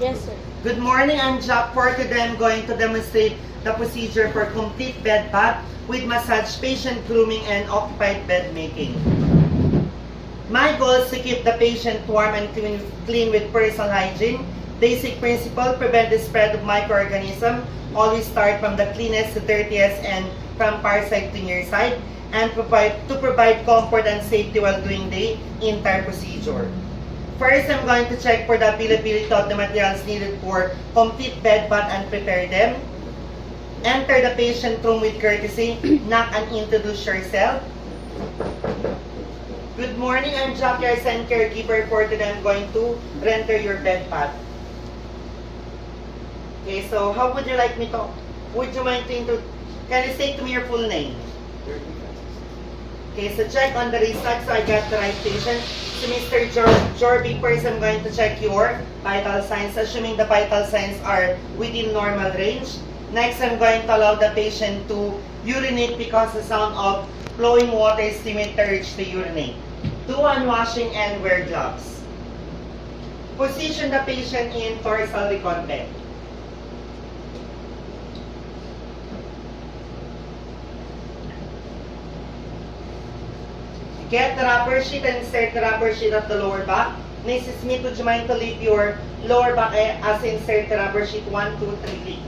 Yes, sir. Good morning, I'm Jack. For today, I'm going to demonstrate the procedure for complete bed bath with massage, patient grooming, and occupied bed making. My goal is to keep the patient warm and clean with personal hygiene. Basic principle, prevent the spread of microorganisms. Always start from the cleanest to dirtiest and from far side to near side. And provide comfort and safety while doing the entire procedure. First, I'm going to check for the availability of the materials needed for complete bed bath and prepare them. Enter the patient room with courtesy. Knock and introduce yourself. Good morning, I'm Jack, your son caregiver. For today, I'm going to render your bed bath. Okay, so how would you like me to? Would you mind to can you say to me your full name? Okay, so check on the research so I got the right patient. So Mr. Jorby, first I'm going to check your vital signs, assuming the vital signs are within normal range. Next, I'm going to allow the patient to urinate because the sound of flowing water is limit the urge to urinate. Do hand washing and wear gloves. Position the patient in dorsal recumbent. Get the rubber sheet and insert the rubber sheet at the lower back. Mrs. Smith, would you mind to leave your lower back as insert the rubber sheet 1, 2, 3, leave.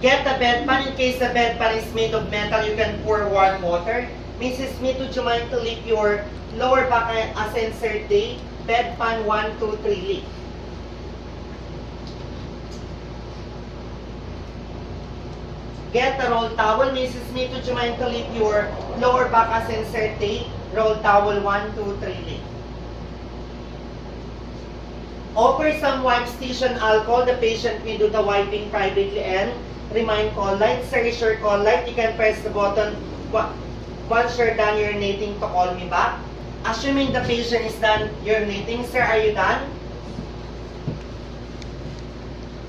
Get the bedpan. In case the bedpan is made of metal, you can pour warm water. Mrs. Smith, would you mind to leave your lower back as insert the bedpan 1, 2, 3, leave. Get the roll towel. Mrs. Smith, would you mind to leave your lower back as insert the roll towel 1, 2, 3, leave. Offer some wipes, tissue, and alcohol. The patient may do the wiping privately and remind call light. Sir, is your call light? You can press the button once you're done urinating to call me back. Assuming the patient is done urinating, sir, are you done?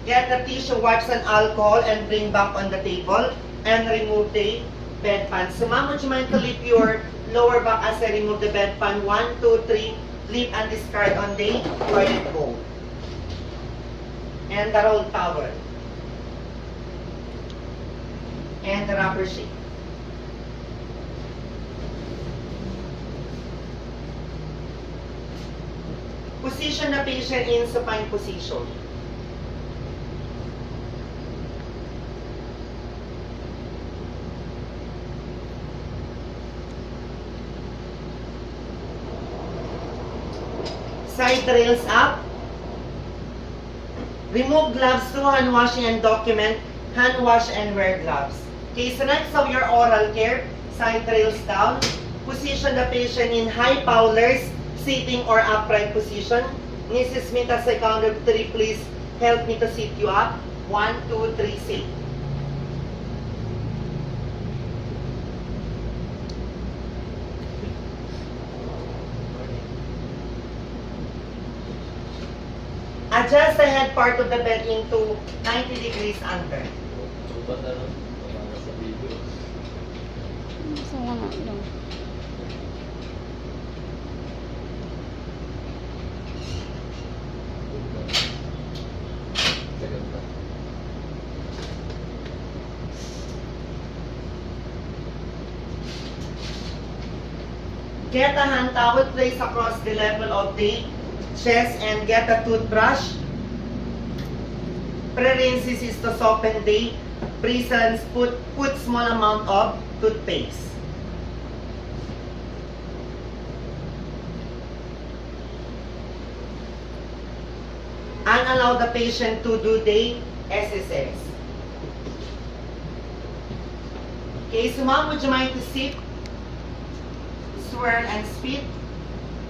Get the tissue, wipes, and alcohol and bring back on the table and remove the bedpan. So ma'am, would you mind to leave your lower back as I remove the bedpan? 1, 2, 3, leave and discard on the toilet bowl. And the roll towel. And the rubber sheet. Position the patient in supine position. Side rails up. Remove gloves through hand washing and document hand wash and wear gloves. Okay, so next of your oral care, side rails down. Position the patient in high powlers, sitting or upright position. Mrs. Smith, as I count of 3, please help me to sit you up. 1, 2, 3, sit. Adjust the head part of the bed into 90 degrees under. Get a hand towel placed across the level of the chest and get a toothbrush. Preferences is to soften the bristles. Put small amount of toothpaste. And allow the patient to do the SSS. Okay, so ma'am, would you mind to sip, swirl, and spit?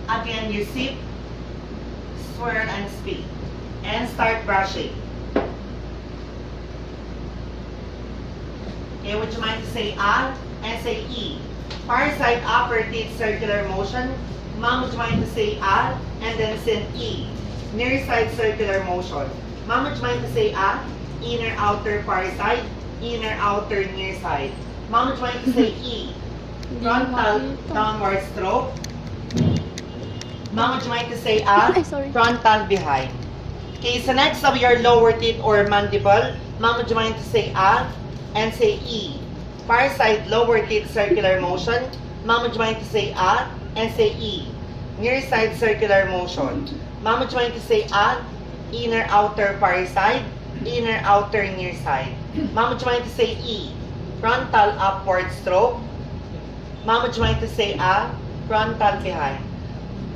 Again, you sip, swirl, and spit. And start brushing. Okay, would you mind to say A and say E? Far side upper teeth circular motion. Ma'am, would you mind to say A and then send E? Near side circular motion. Ma'am, would you mind to say A? Inner outer far side, inner outer near side. Ma'am, would you mind to say E? Frontal downward stroke. Ma'am, would you mind to say Ay, sorry. frontal behind. Okay, so next of your lower teeth or mandible, ma'am, would you mind to say and say E. Far side lower teeth circular motion, ma'am, would you mind to say and say E. Near side circular motion. Ma'am, would you mind to say inner outer far side, inner outer near side. Ma'am, would you mind to say E. Frontal upward stroke. Ma'am, would you mind to say frontal behind.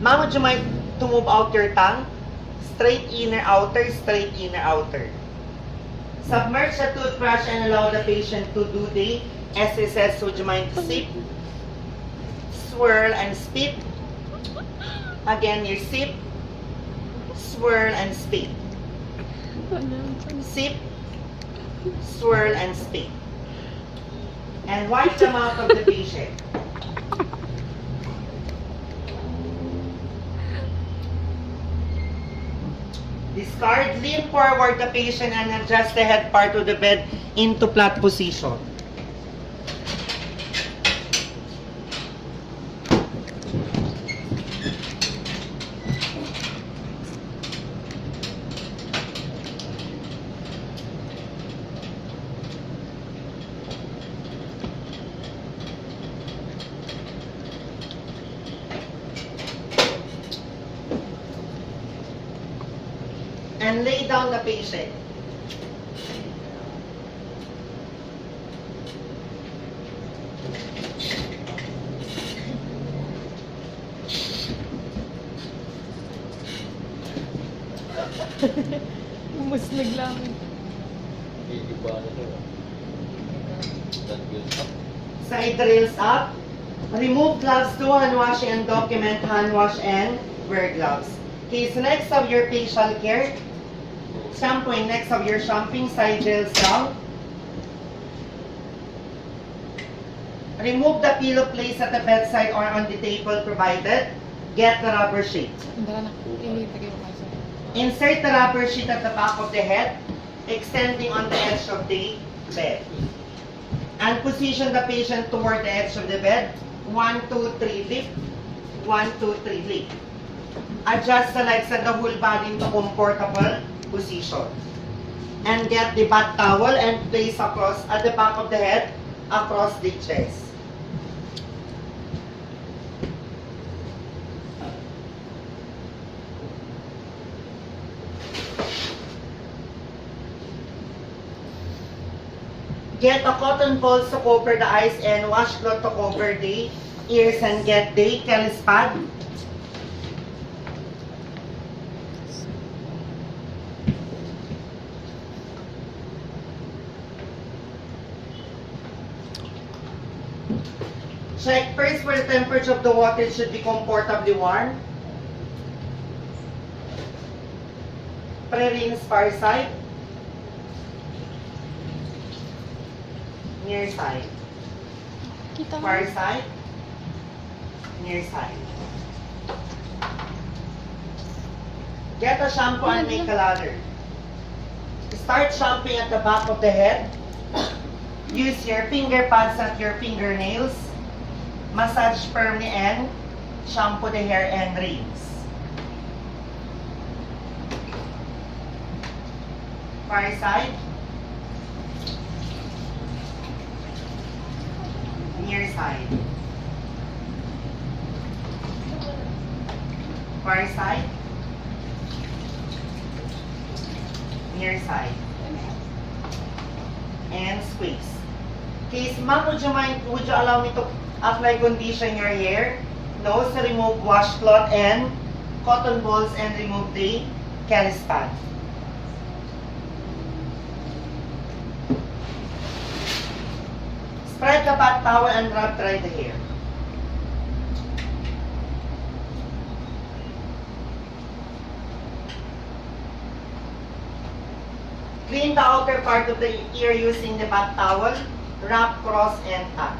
Ma'am, would you mind to move out your tongue? Straight inner outer, straight inner outer. Submerge the toothbrush and allow the patient to do the SSS. Would you mind to sip, swirl, and spit? Again, you sip, swirl, and spit. Sip, swirl, and spit. And wipe the mouth of the patient. Discard, lean forward the patient and adjust the head part of the bed into flat position. And lay down the patient. Mas naglangon. Side rails up. Remove gloves to hand wash and document hand wash and wear gloves. Okay, so next of your facial care, shampooing, next of your shampooing, side rails down. Remove the pillow placed at the bedside or on the table provided. Get the rubber sheet. Andara na. Ilitagay mo kasi. Insert the rubber sheet at the back of the head, extending on the edge of the bed. And position the patient toward the edge of the bed. 1, 2, 3, lift. 1, 2, 3, lift. Adjust the legs and the whole body into comfortable position. And get the bath towel and place across at the back of the head, across the chest. Get a cotton balls to cover the eyes and washcloth to cover the ears and get the Kelly's pad. Check first for the temperature of the water. It should be comfortably warm. Pre-rinse far side. Near side. Kita mo. Far side. Near side. Get a shampoo and make a lather. Start shampooing at the back of the head. Use your finger pads at your fingernails. Massage firmly and shampoo the hair and rinse. Far side. Near side. Far side. Near side. And squeeze. Okay, so ma'am, would you allow me to apply condition your hair? No, so remove washcloth and cotton balls and remove the Kelly's pad. Spread the bath towel and rub dry the hair. Clean the outer part of the ear using the bath towel. Wrap, cross, and tuck.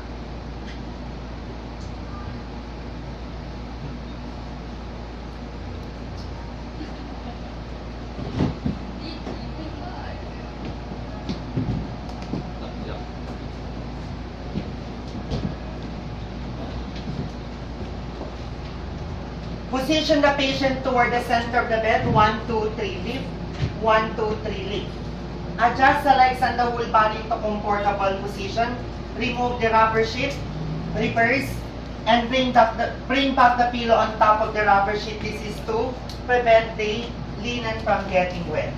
Position the patient toward the center of the bed. 1, 2, 3, lift. 1, 2, 3, lift. Adjust the legs and the whole body to comfortable position. Remove the rubber sheet. Reverse. And bring back the pillow on top of the rubber sheet. This is to prevent the linen from getting wet.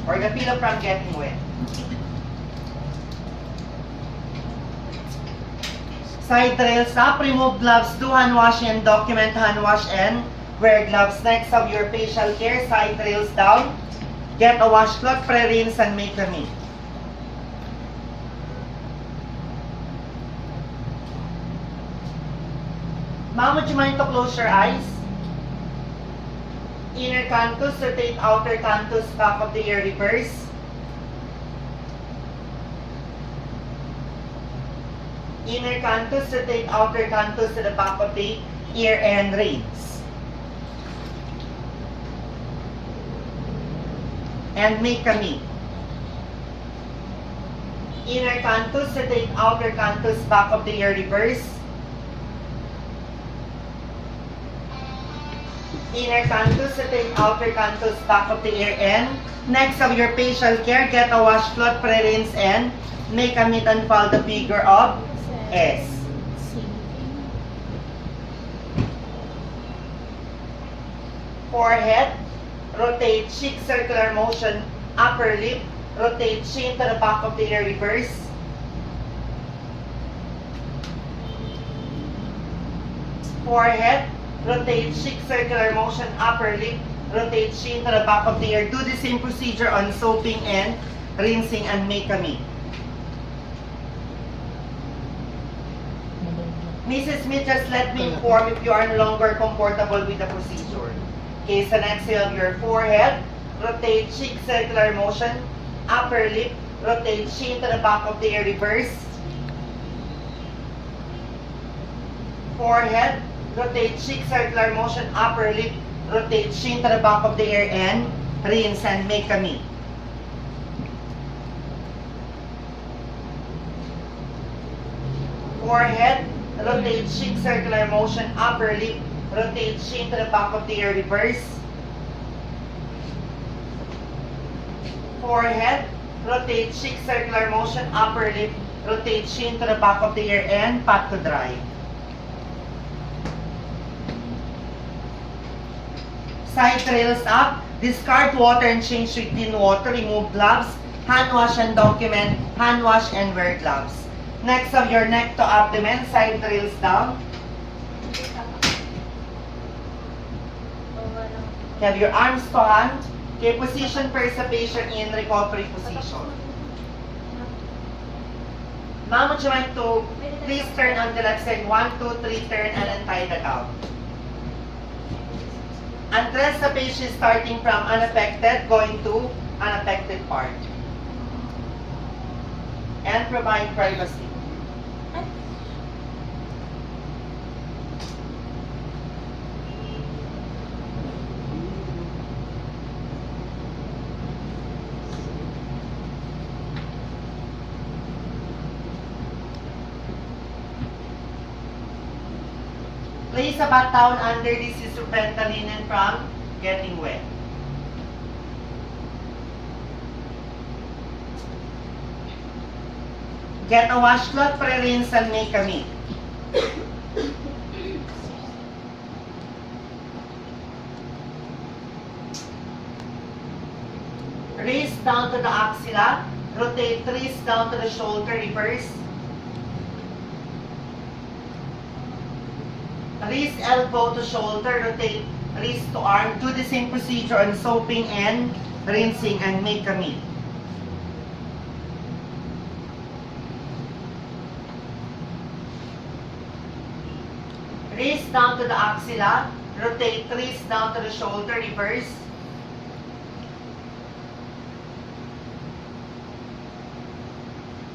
Or the pillow from getting wet. Side rails up. Remove gloves. Do hand wash and document hand wash and wear gloves. Next of your facial care. Side rails down. Get a washcloth, pre-rinse, and make a meat. Ma'am, would you mind to close your eyes? Inner canthus, rotate outer canthus, back of the ear, reverse. Inner canthus, rotate outer canthus to the back of the ear and rinse. And make a meat. Inner canthus, rotate outer canthus, back of the ear, reverse. Inner canthus, rotate outer canthus, back of the ear, and next of your facial care, get a washcloth, pre-rinse, and make a meat and fold the figure of S. Forehead, rotate cheek circular motion, upper lip, rotate chin to the back of the ear, reverse. Forehead, rotate cheek circular motion, upper lip, rotate chin to the back of the ear. Do the same procedure on soaping and rinsing and make a meat. Mrs. Smith, just let me inform if you are no longer comfortable with the procedure. Okay, so next you have your forehead, rotate cheek circular motion, upper lip, rotate chin to the back of the ear, reverse. Forehead, rotate cheek circular motion, upper lip, rotate chin to the back of the ear, and rinse and make a meat. Forehead, rotate cheek circular motion, upper lip, rotate chin to the back of the ear, reverse. Forehead, rotate cheek circular motion, upper lip, rotate chin to the back of the ear, and pat to dry. Side rails up, discard water and change to clean water, remove gloves, hand wash and document, hand wash and wear gloves. Next of your neck to abdomen, side rails down. You have your arms to hand. Okay, position preservation in recovery position. Ma'am, would you like to please turn on the left side? 1, 2, 3, turn and then tie the gown. Undress the patient starting from unaffected, going to unaffected part. And provide privacy. Place a bath towel under this to prevent the linen from getting wet. Get a washcloth, pre-rinse, and make a meat. Wrist down to the axilla, rotate wrist down to the shoulder, reverse. Wrist, elbow to shoulder, rotate wrist to arm. Do the same procedure on soaping and rinsing and make a meat. Wrist down to the axilla, rotate wrist down to the shoulder, reverse.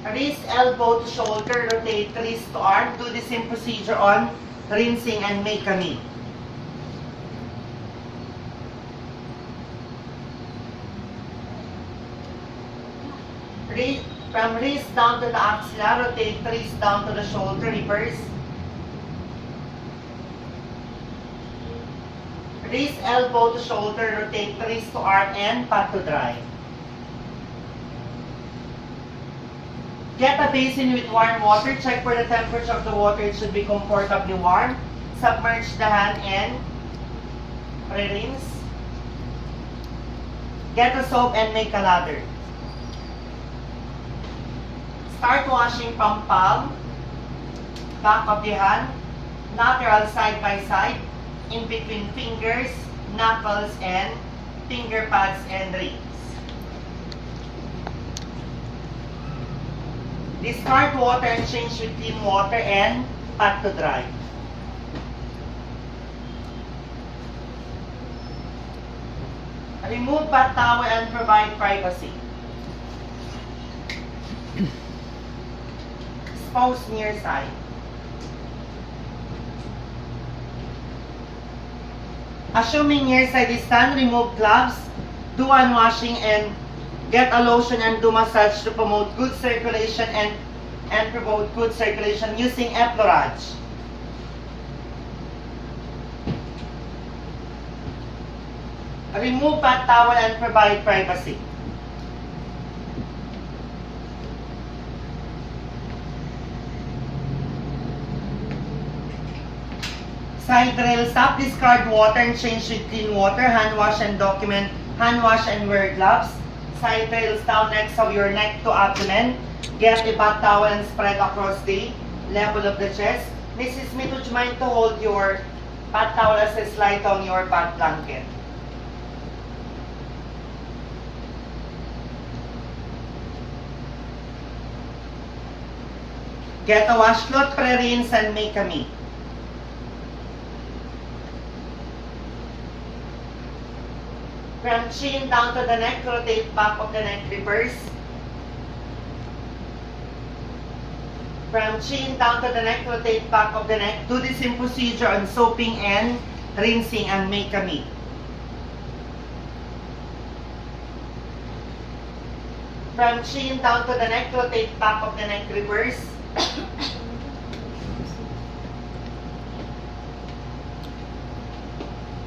Wrist, elbow to shoulder, rotate wrist to arm. Do the same procedure on rinsing and make a meat. From wrist down to the axilla, rotate wrist down to the shoulder, reverse. Place elbow to shoulder, rotate wrist to arm, and pat to dry. Get a basin with warm water. Check for the temperature of the water. It should be comfortably warm. Submerge the hand and rinse. Get a soap and make a lather. Start washing from palm, back of the hand, lateral side by side, in between fingers, knuckles, and finger pads and rings. Discard water and change with clean water and pat to dry. Remove bath towel and provide privacy. Expose near side. Assuming near side is done, remove gloves, do hand washing, and get a lotion and do massage to promote good circulation and promote good circulation using Eflorage. Remove bath towel and provide privacy. Side rails up, discard water and change with clean water. Hand wash and document. Hand wash and wear gloves. Side rails down next of your neck to abdomen. Get a bath towel and spread across the level of the chest. Mrs. Smith, would you mind to hold your bath towel as a slide on your bath blanket? Get a washcloth, pre-rinse, and make a meat. From chin down to the neck, rotate back of the neck, reverse. From chin down to the neck, rotate back of the neck. Do the same procedure on soaping and rinsing and make a meat. From chin down to the neck, rotate back of the neck, reverse.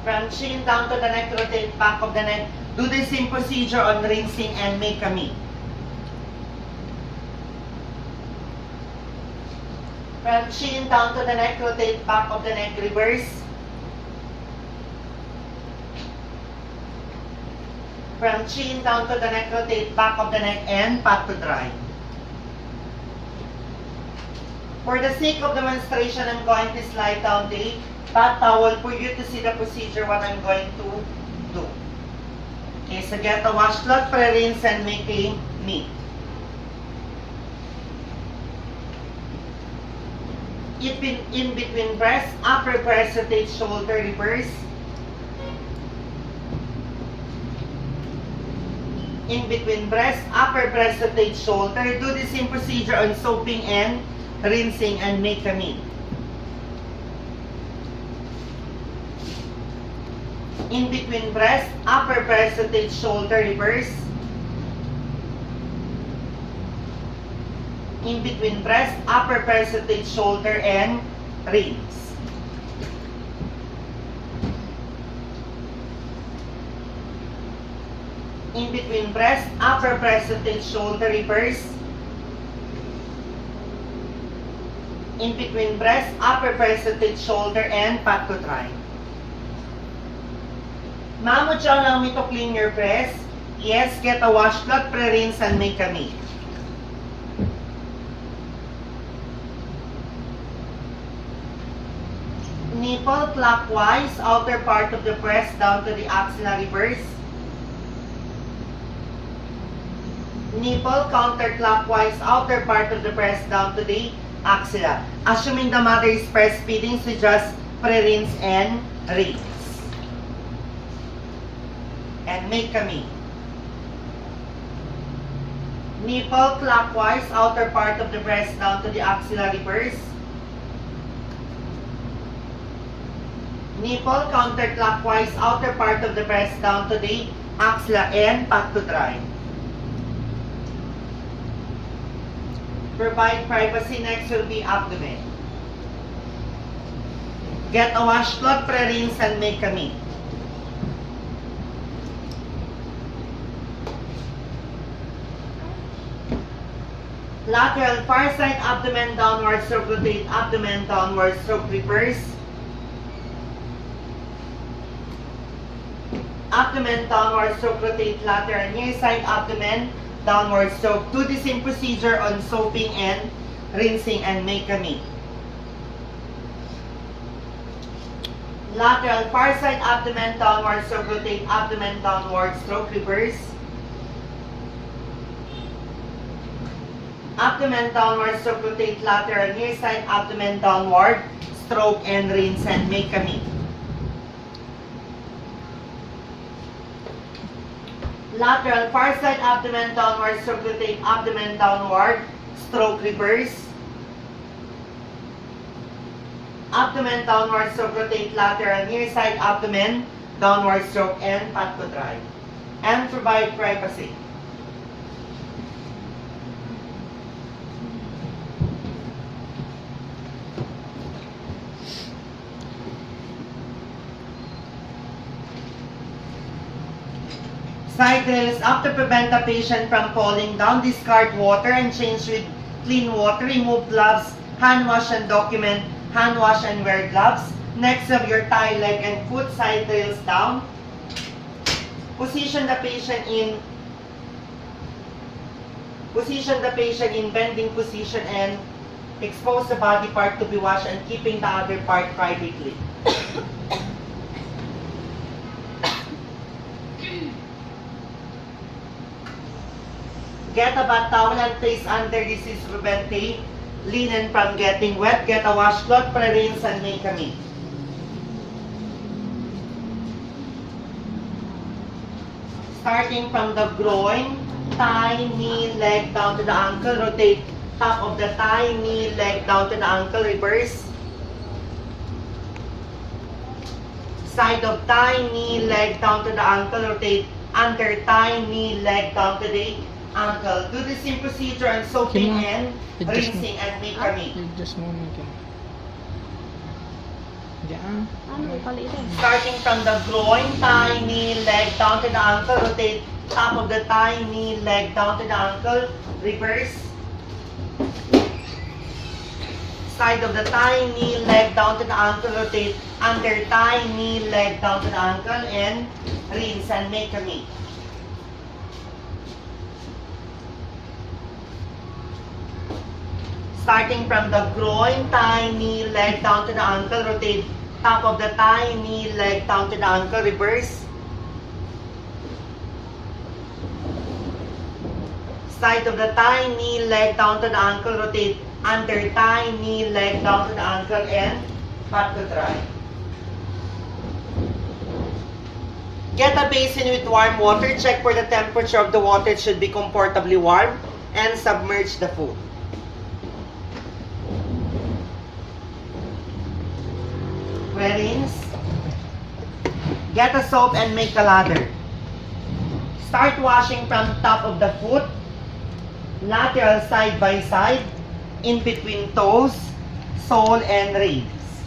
From chin down to the neck, rotate back of the neck. Do the same procedure on rinsing and make a meat. From chin down to the neck, rotate back of the neck, reverse. From chin down to the neck, rotate back of the neck, and pat to dry. For the sake of demonstration, I'm going to slide down the bath towel for you to see the procedure what I'm going to do. Okay, so get a washcloth, pre-rinse, and make a meat. In between breast, upper breast, rotate shoulder, reverse. In between breast, upper breast, rotate shoulder. Do the same procedure on soaping and rinsing and make a meat. In between breast, upper breast, rotate shoulder, reverse. In between breast, upper breast, rotate shoulder, and rinse. In between breast, upper breast, rotate shoulder, reverse. In between breast, upper breast, rotate shoulder, and pat to dry. Ma'am, would you allow me to clean your breast? Yes, get a washcloth, pre-rinse, and make a meat. Nipple clockwise, outer part of the breast down to the axilla, reverse. Nipple counterclockwise, outer part of the breast down to the axilla. Assuming the mother is breastfeeding, so just pre-rinse and rinse. And make a meat. Nipple clockwise, outer part of the breast down to the axilla, reverse. Nipple counterclockwise, outer part of the breast down to the axilla, and pat to dry. Provide privacy. Next will be abdomen. Get a washcloth, pre-rinse, and make a meat. Lateral far side abdomen downward stroke rotate, abdomen downward stroke reverse. Abdomen downward stroke rotate, lateral near side abdomen downward stroke. Do the same procedure on soaping and rinsing and make-a-me. Lateral far side abdomen downward stroke rotate, abdomen downward stroke reverse. Abdomen downward stroke rotate, lateral near side abdomen downward stroke and rinse and make-a-me. Lateral far side abdomen downward stroke rotate, abdomen downward stroke reverse. Abdomen downward stroke rotate, lateral near side abdomen downward stroke and pat to dry. And provide privacy. Side drills up to prevent the patient from falling down. Discard water and change with clean water. Remove gloves, hand wash and document, hand wash and wear gloves. Next of your thigh, leg and foot, side drills down. Position the patient in bending position and expose the body part to be washed and keeping the other part privately. Get a bath towel and place under. This is prevent linen from getting wet. Get a washcloth, pre-rinse and make-a-me. Starting from the groin, thigh, knee, leg down to the ankle. Rotate top of the thigh, knee, leg down to the ankle. Reverse. Side of thigh, knee, leg down to the ankle. Rotate under thigh, knee, leg down to the ankle. Do the same procedure on soaping and rinsing and make-a-me. Just moment yan. Diyan. Ano, palitin. Starting from the groin, thigh, knee, leg down to the ankle. Rotate top of the thigh, knee, leg down to the ankle. Reverse. Side of the thigh, knee, leg down to the ankle. Rotate under thigh, knee, leg down to the ankle. And rinse and make-a-me. Starting from the groin, thigh, knee, leg down to the ankle. Rotate top of the thigh, knee, leg down to the ankle. Reverse. Side of the thigh, knee, leg down to the ankle. Rotate under thigh, knee, leg down to the ankle. And pat to dry. Get a basin with warm water. Check for the temperature of the water. It should be comfortably warm. And submerge the food. Rinse. Get a soap and make a lather. Start washing from top of the foot, lateral side by side, in between toes, sole and ribs.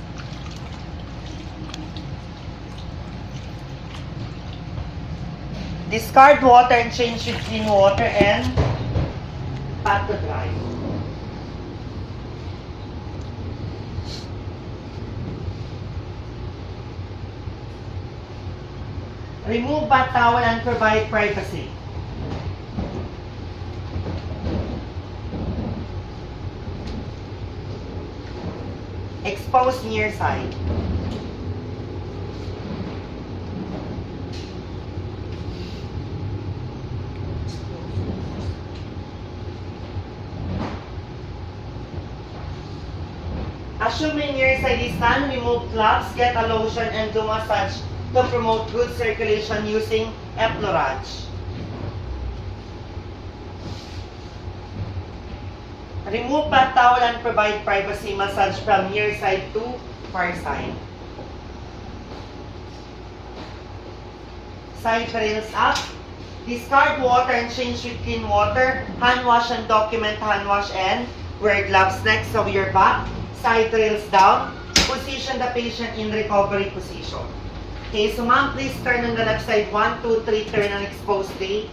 Discard water and change with clean water and pat to dry. Remove bath towel and provide privacy. Expose near side. Assuming near side is done, remove gloves, get a lotion and do massage to promote good circulation using Effleurage. Remove bath towel and provide privacy massage from near side to far side. Side rails up. Discard water and change with clean water. Hand wash and document hand wash and wear gloves next of your back. Side rails down. Position the patient in recovery position. Okay, so ma'am, please turn on the left side. 1, 2, 3, turn and expose the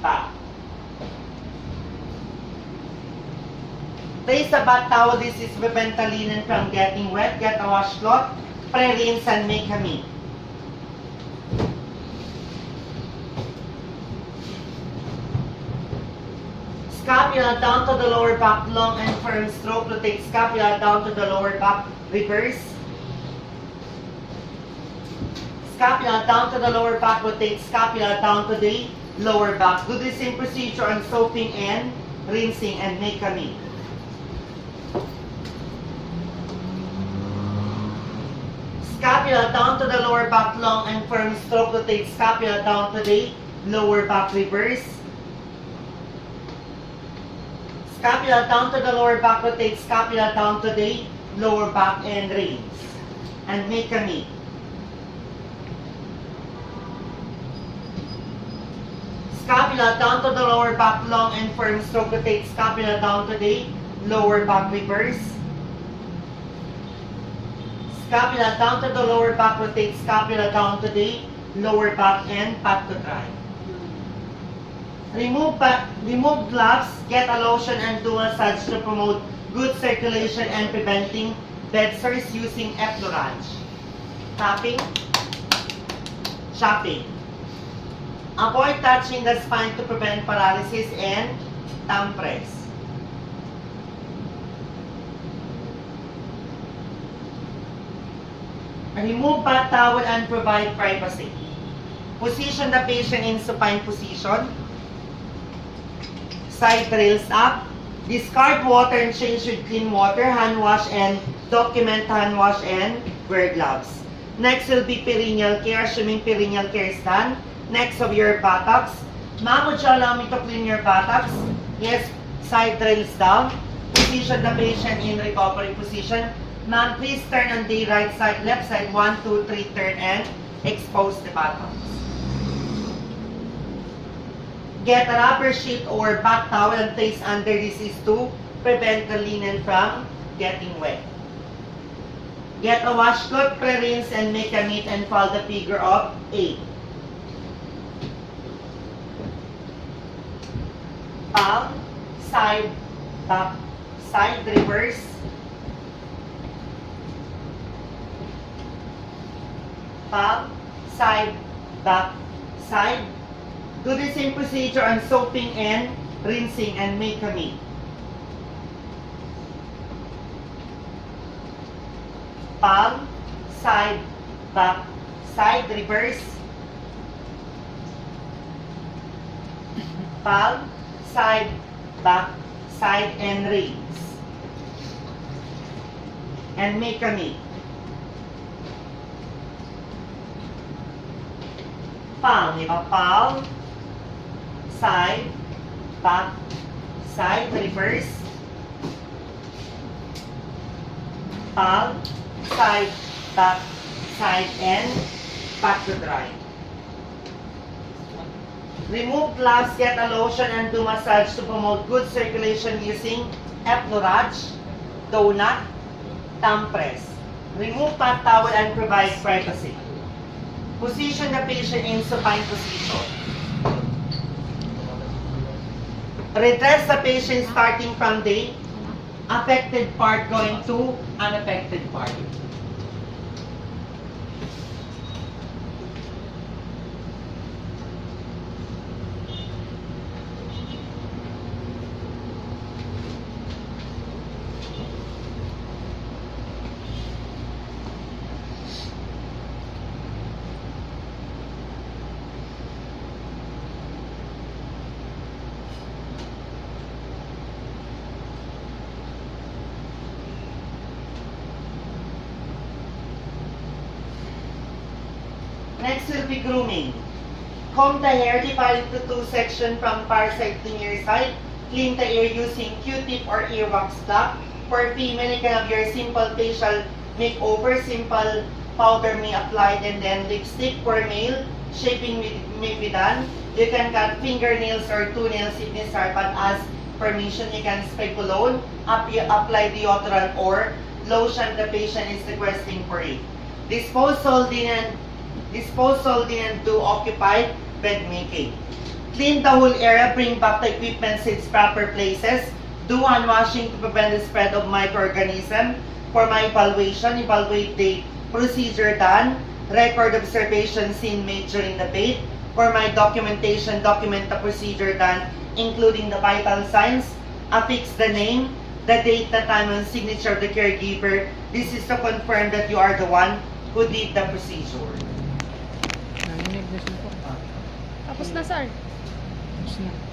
back. Place the bath towel. This is prevent the linen from getting wet. Get a washcloth. Pre-rinse and make a meat. Scapula down to the lower back, long and firm stroke. Rotate scapula down to the lower back, reverse. Scapula down to the lower back, rotate scapula down to the lower back. Do the same procedure on soaping and rinsing and make a meat. Scapula down to the lower back, long and firm stroke. Rotate scapula down to the lower back, reverse. Scapula down to the lower back, rotate scapula down to the lower back and rinse. And make a meat. Scapula down to the lower back, long and firm stroke, rotate scapula down to the lower back, reverse. Scapula down to the lower back, rotate scapula down to the lower back and pat to dry. Remove gloves, get a lotion and do a massage to promote good circulation and preventing bed sores using Effleurage. Tapping, chopping. Avoid touching the spine to prevent paralysis and thumb press. Remove bath towel and provide privacy. Position the patient in supine position. Side rails up. Discard water and change with clean water. Hand wash and document hand wash and wear gloves. Next will be perineal care. Assuming perineal care is done. Next of your buttocks. Ma'am, would you allow me to clean your buttocks? Yes, side rails down. Position the patient in recovery position. Ma'am, please turn on the right side, left side. 1, 2, 3, turn and expose the buttocks. Get a rubber sheet or bath towel and place under this is to prevent the linen from getting wet. Get a washcloth, pre-rinse and make a meat and follow the figure of 8. Palm, side, back, side, reverse. Palm, side, back, side. Do the same procedure on soaping and rinsing and make a meat. Palm, side, back, side, reverse. Palm, side, back, side, and rinse. And make a meat. Palm, palm, side, back, side, reverse. Palm, side, back, side, and pat to dry. Remove gloves, get a lotion, and do massage to promote good circulation using Effleurage, donut, thumb press. Remove bath towel and provide privacy. Position the patient in supine position. Redress the patient starting from the affected part going to unaffected part. Next will be grooming. Comb the hair, divide into 2 sections from far side to near side. Clean the ear using Q-tip or earwax plug. For female, you can have your simple facial makeover. Simple powder may applied and then lipstick. For male, shaping may be done. You can cut fingernails or toenails if necessary, but as permission, you can spray cologne, apply deodorant or lotion the patient is requesting for it. Disposal linen to occupied bed making. Clean the whole area, bring back the equipment to its proper places. Do hand washing to prevent the spread of microorganisms. For my evaluation, evaluate the procedure done. Record observation scene made during the bathe. For my documentation, document the procedure done, including the vital signs. Affix the name, the date, the time, and signature of the caregiver. This is to confirm that you are the one who did the procedure. Narinig na siya po. Tapos na, sir. Tapos na.